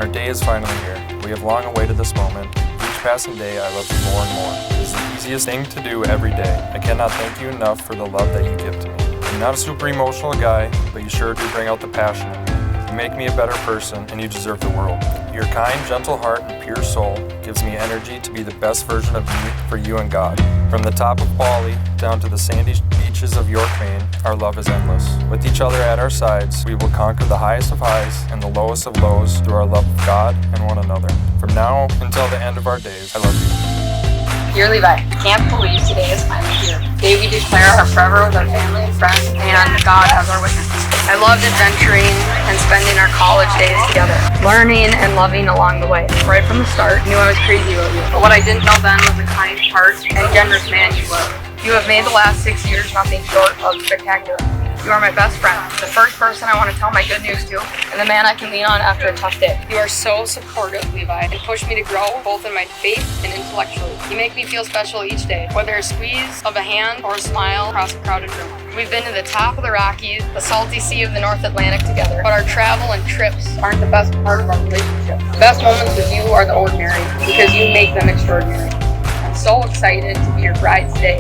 day is finally here. We have long awaited this moment. Each passing day, I love you more and more. It is the easiest thing to do every day. I cannot thank you enough for the love that you give to me. I'm not a super emotional guy, but you sure do bring out the passion in me. You make me a better person, and you deserve the world. Your kind, gentle heart and pure soul gives me energy to be the best version of me for you and God. From the top of Kaleigh down to the sandy beaches of York, Maine, our love is endless. With each other at our sides, we will conquer the highest of highs and the lowest of lows through our love of God and one another. From now until the end of our days, I love you. Dear Levi, can't believe today is finally here. Today we declare our forever with our family and friends and God as our witness. I loved adventuring and spending our college days together, learning and loving along the way. Right from the start, I knew I was crazy about you. But what I didn't know then was the kind heart and generous man you were. You have made the last 6 years nothing short of spectacular. You are my best friend, the first person I want to tell my good news to, and the man I can lean on after a tough day. You are so supportive, Levi, and push me to grow both in my faith and intellectually. You make me feel special each day, whether a squeeze of a hand or a smile across a crowded room. We've been to the top of the Rockies, the salty sea of the North Atlantic together, but our travel and trips aren't the best part of our relationship. The best moments with you are the ordinary, because you make them extraordinary. I'm so excited to be your bride today,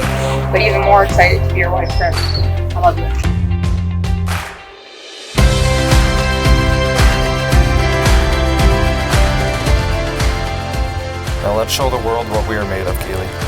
but even more excited to be your wife forever. I love you. Now let's show the world what we are made of, Kaleigh.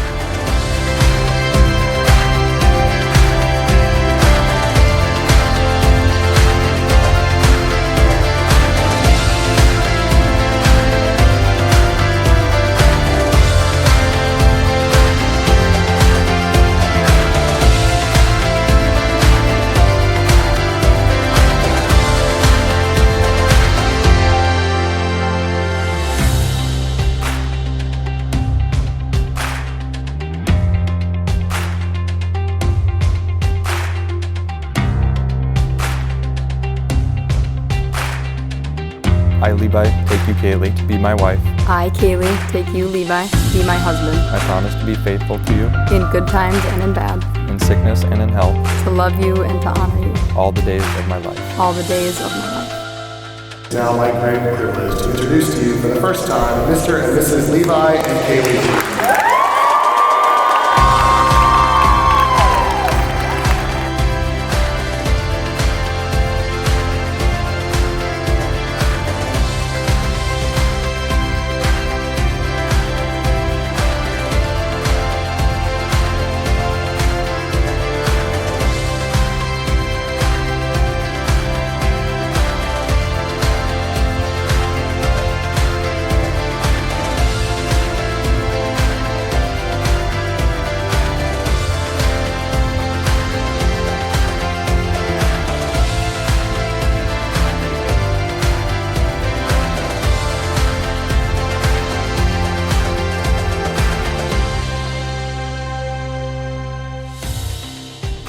I, Levi, take you, Kaleigh, to be my wife. I, Kaleigh, take you, Levi, to be my husband. I promise to be faithful to you, in good times and in bad, in sickness and in health, to love you and to honor you, all the days of my life. all the days of my life. It's now my great privilege to introduce to you for the first time Mr. and Mrs. Levi and Kaleigh.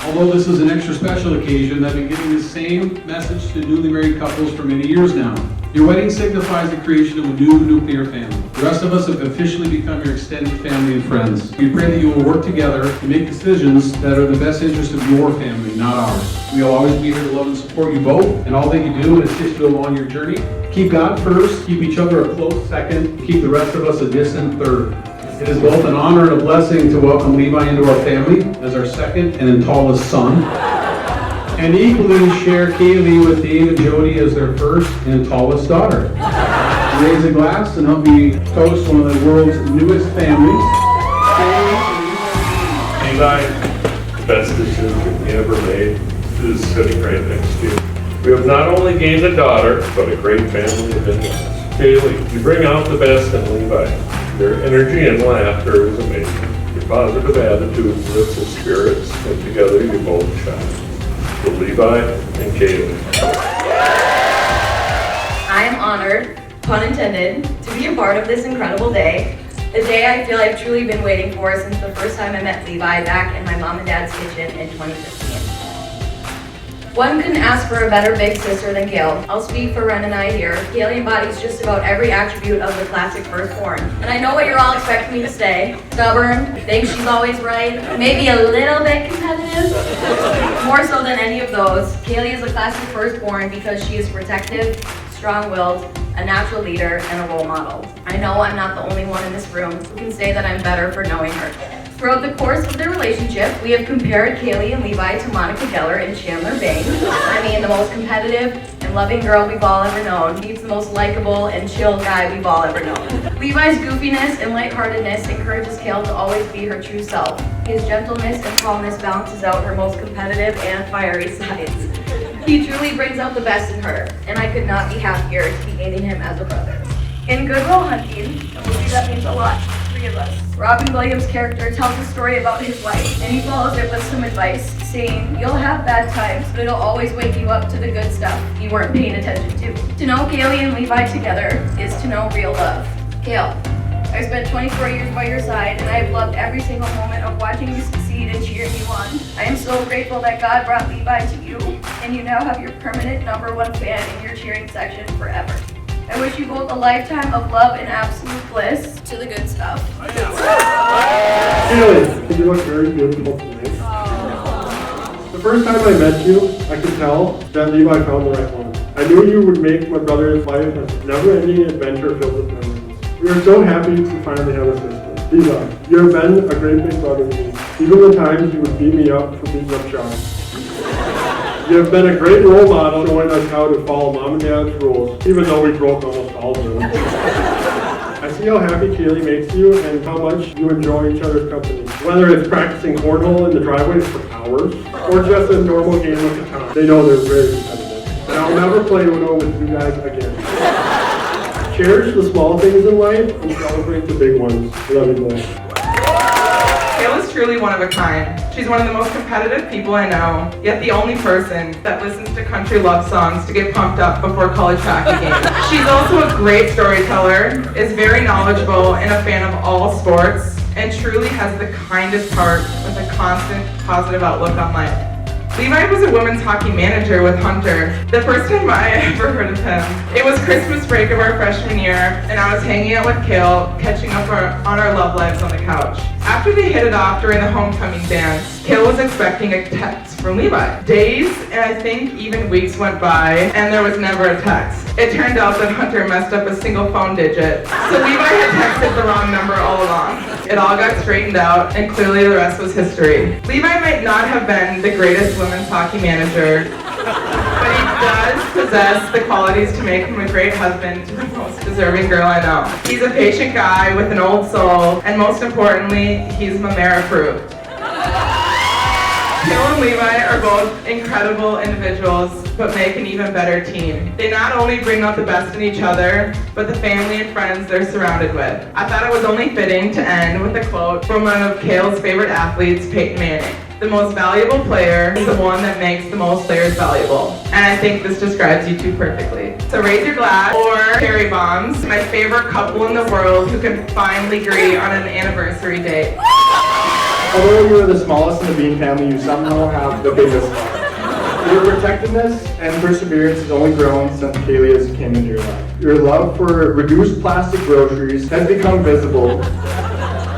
Although this is an extra special occasion, I've been giving the same message to newly married couples for many years now. Your wedding signifies the creation of a new nuclear family. The rest of us have officially become your extended family and friends. We pray that you will work together to make decisions that are in the best interest of your family, not ours. We will always be here to love and support you both, and all that you do and assist you along your journey. Keep God first, keep each other a close second, keep the rest of us a distant third. It is both an honor and a blessing to welcome Levi into our family as our second and tallest son, and equally share Kaleigh with Dave and Jody as their first and tallest daughter. Raise a glass and help me toast one of the world's newest families. Levi, the best decision we ever made is sitting right next to you. We have not only gained a daughter, but a great family of in-laws. Kaleigh, you bring out the best in Levi. Your energy and laughter is amazing. Your positive attitude lifts the spirits, and together you both shine. To Levi and Kaleigh. I am honored, pun intended, to be a part of this incredible day. The day I feel I've truly been waiting for since the first time I met Levi back in my mom and dad's kitchen in 2015. One couldn't ask for a better big sister than Kale. I'll speak for Ren and I here. Kaleigh embodies just about every attribute of the classic firstborn. And I know what you're all expecting me to say. Stubborn, thinks she's always right, maybe a little bit competitive. More so than any of those, Kaleigh is a classic firstborn because she is protective, strong-willed, a natural leader, and a role model. I know I'm not the only one in this room who can say that I'm better for knowing her. Throughout the course of their relationship, we have compared Kaleigh and Levi to Monica Geller and Chandler Bing. I mean, the most competitive and loving girl we've all ever known meets the most likable and chill guy we've all ever known. Levi's goofiness and lightheartedness encourages Kale to always be her true self. His gentleness and calmness balances out her most competitive and fiery sides. He truly brings out the best in her, and I could not be happier to be gaining him as a brother. In Good Will Hunting, a movie that means a lot to the three of us, Robin Williams' character tells a story about his life, and he follows it with some advice, saying, "You'll have bad times, but it'll always wake you up to the good stuff you weren't paying attention to." To know Kaleigh and Levi together is to know real love. Kale, I've spent 24 years by your side, and I've loved every single moment of watching you succeed and cheering you on. I am so grateful that God brought Levi to you, and you now have your permanent #1 fan in your cheering section forever. I wish you both a lifetime of love and absolute bliss to the good stuff. Kaleigh, you look very beautiful today. The first time I met you, I could tell that Levi found the right one. I knew you would make my brother's life a never-ending adventure filled with memories. We are so happy to finally have a sister. Levi, you have been a great big brother to me, even the times you would beat me up for beating up Sean. You have been a great role model, showing us how to follow Mom and Dad's rules, even though we broke almost all of them. I see how happy Kaleigh makes you and how much you enjoy each other's company. Whether it's practicing cornhole in the driveways for hours, or just a normal game of Catan, they know they're very competitive. And I'll never play Uno with you guys again. Cherish the small things in life and celebrate the big ones. Love you both. Kale is truly one of a kind. She's one of the most competitive people I know, yet the only person that listens to country love songs to get pumped up before college hockey games. She's also a great storyteller, is very knowledgeable and a fan of all sports, and truly has the kindest heart with a constant positive outlook on life. Levi was a women's hockey manager with Hunter. The first time I ever heard of him, it was Christmas break of our freshman year, and I was hanging out with Kale, catching up on our love lives on the couch. After they hit it off during the homecoming dance, Kale was expecting a text from Levi. Days, and I think even weeks went by, and there was never a text. It turned out that Hunter messed up a single phone digit, so Levi had texted the wrong number all along. It all got straightened out, and clearly the rest was history. Levi might not have been the greatest women's hockey manager, but he does possess the qualities to make him a great husband to the most deserving girl I know. He's a patient guy with an old soul, and most importantly, he's Mamera approved. Kale and Levi are both incredible individuals, but make an even better team. They not only bring out the best in each other, but the family and friends they're surrounded with. I thought it was only fitting to end with a quote from one of Kale's favorite athletes, Peyton Manning. The most valuable player is the one that makes the most players valuable. And I think this describes you two perfectly. So raise your glass or cherry bombs. My favorite couple in the world who can finally agree on an anniversary date. Although you are the smallest in the Bean family, you somehow have the biggest heart. Your protectiveness and perseverance has only grown since Kaleigh has came into your life. Your love for reduced plastic groceries has become visible,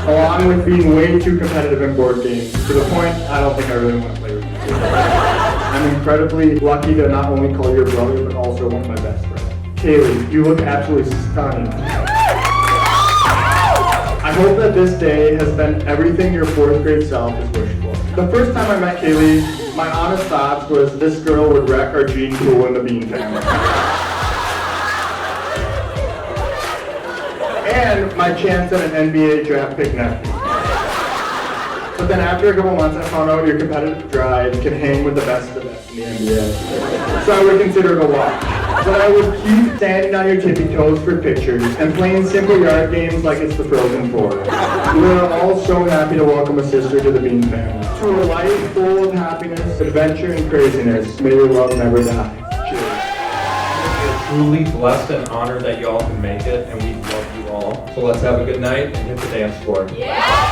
along with being way too competitive in board games, to the point I don't think I really want to play with you. I'm incredibly lucky to not only call you your brother, but also one of my best friends. Kaleigh, you look absolutely stunning. I hope that this day has been everything your 4th grade self has wished for. The first time I met Kaleigh, my honest thoughts was this girl would wreck our gene pool in the Bean family. And my chance at an NBA draft pick nephew. But then after a couple months, I found out your competitive drive can hang with the best of the best in the NBA. So I would consider it a watch. But I would keep standing on your tippy toes for pictures and playing simple yard games like it's the Frozen 4. We are all so happy to welcome a sister to the Bean family. To a life full of happiness, adventure, and craziness, may your love never die. Cheers. We're truly blessed and honored that y'all can make it, and we love you all. So let's have a good night and hit the dance floor. Yeah!